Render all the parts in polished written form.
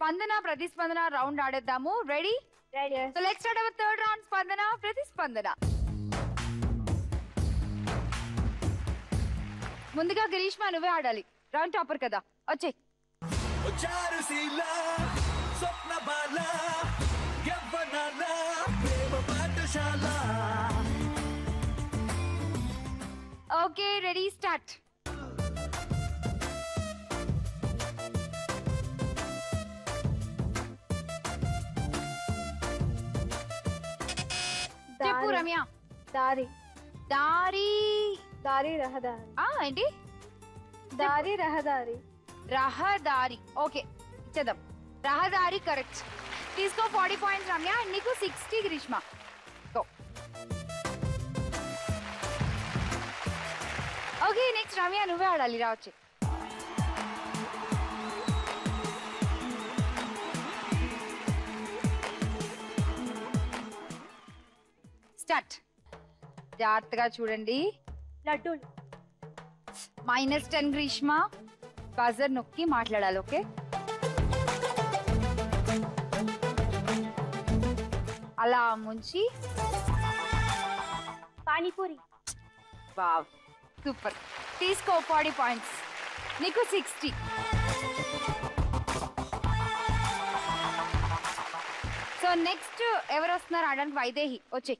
స్పందన ప్రతిస్పందన రౌండ్ ఆడేద్దాము. Ready? Ready. So let's start our third round. స్పందన ప్రతిస్పందన. ముందుగా గ్రీష్మ నువ్వే ఆడాలి, రౌండ్ టాపర్ కదా. వచ్చేయ్. Okay ready start. చెప్పు రమ్య. దారి. దారి. దారి రహదారి. ఏంటి? దారి రహదారి. రహదారి. ఓకే ఇచ్చేద్దాం. రహదారి కరెక్ట్. తీసుకో 40 పాయింట్స్ రమ్య. నీకు 60 గ్రీష్మ. ఓకే నెక్స్ట్ రమ్య నువ్వే ఆడాలి. రావచ్చు. స్టార్ట్. జాగ్రత్తగా చూడండి. లడ్డూలు. -10 గ్రీష్మ. బజర్ నొక్కి మాట్లాడాలి. ఓకే అలా ముంచి. పానీపూరి. Wow super. తీసుకో 40 పాయింట్స్. నీకు 60. సో నెక్స్ట్ ఎవరు వస్తున్నారు ఆడడానికి? వైదేహి వచ్చే.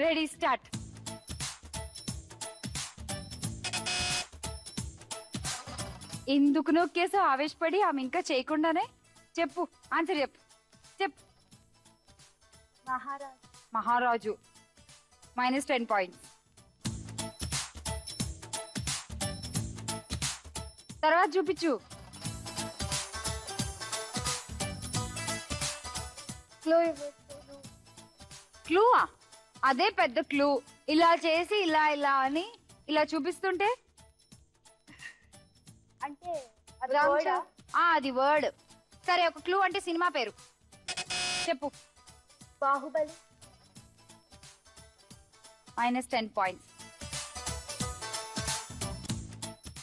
Ready start. ఎందుకు నొక్కేసో ఆవేశపడి ఆమె ఇంకా చేయకుండానే. చెప్పు ఆన్సర్ చెప్పు. చెప్పు. మహారాజు. మహారాజు. -10 పాయింట్స్. తర్వాత చూపించు. క్లూవా? అదే పెద్ద క్లూ. ఇలా చేసి ఇలా ఇలా అని ఇలా చూపిస్తుంటే అంటే అది వర్డ్. సరే ఒక క్లూ అంటే సినిమా పేరు చెప్పు. బాహుబలి. -10 పాయింట్స్.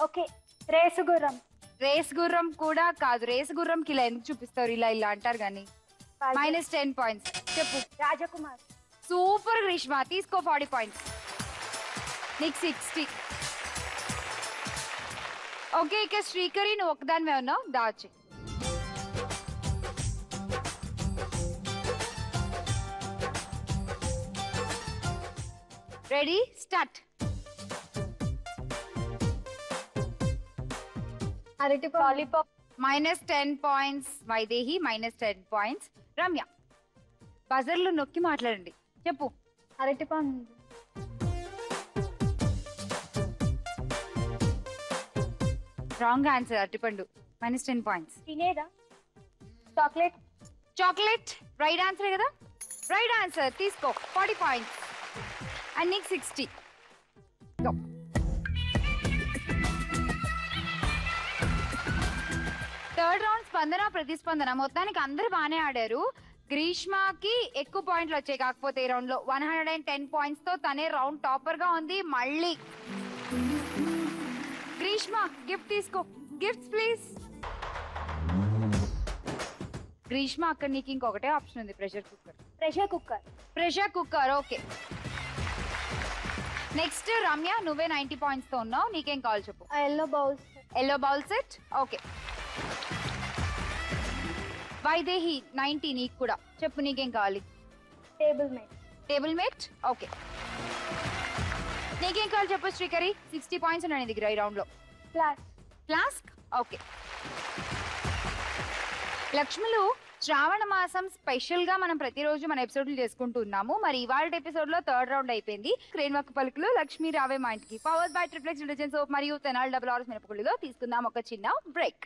ఓకే రేసు గుర్రం. రేస్ గుర్రం కూడా కాదు. రేస్ గుర్రంకి ఇలా ఎందుకు చూపిస్తారు? ఇలా ఇలా అంటారు కానీ. -10 పాయింట్స్. చెప్పు. రాజకుమార్. సూపర్ గ్రీష్మ. తీసుకో 40 పాయింట్స్. నీకు 60. ఓకే ఇక శ్రీకరి నువ్వు ఒకదానివే ఉన్నావు. దాచి. Ready start. అరటి lollipop. -10 points. Vaidehi -10 points. Ramya బజర్లు నొక్కి మాట్లాడండి. చెప్పు. అరటి పండు. Wrong answer. అరటిపండు. -10 పాయింట్స్. తినేదా? చాక్లెట్. చాక్లెట్ రైట్ ఆన్సర్ కదా. Right answer. తీసుకో 40 పాయింట్స్. అండ్ నీకు 60. థర్డ్ రౌండ్ స్పందన ప్రతిస్పందన. మొత్తానికి అందరు బాగానే ఆడారు. గ్రీష్మకి ఎక్కువ పాయింట్లు వచ్చాయి. కాకపోతే ఈ రౌండ్ లో 110 పాయింట్స్ తో తనే రౌండ్ టాపర్ గా ఉంది. మళ్ళీ గ్రీష్మ గిఫ్ట్ తీసుకో. Gifts please. గ్రీష్మ అక్కడ నీకు ఇంకొకటే ఆప్షన్ ఉంది. Pressure cooker. Pressure cooker. Pressure cooker. Okay next Ramya నువ్వే 90 పాయింట్స్ తో ఉన్నావు. నీకేం కావాలి చెప్పు. Yellow bowls. Yellow bowl set. Okay Vaidehi 90. నీకు కూడా చెప్పు. నీకేం కావాలి? Table mat. Table mat. Okay నీకేం కావాలి చెప్పు. శ్రీకరి 60 పాయింట్స్ ఉన్నాయి నీ దగ్గర ఈ రౌండ్ లో. ఫ్లాస్క్. ఫ్లాస్క్. ఓకే లక్ష్ములు శ్రావణ మాసం స్పెషల్ గా మనం ప్రతిరోజు మన ఎపిసోడ్లు చేసుకుంటూ ఉన్నాము. మరి ఇవాళ ఎపిసోడ్ లో థర్డ్ రౌండ్ అయిపోయింది. క్రేన్వక్ పలుకులు లక్ష్మీ రావే మా ఇంటికి powered by triplex detergent soap మరియు తెనాల్ డబుల్ ఆర్స్ మినపగుళ్ళులో తీసుకుందాం ఒక చిన్న బ్రేక్.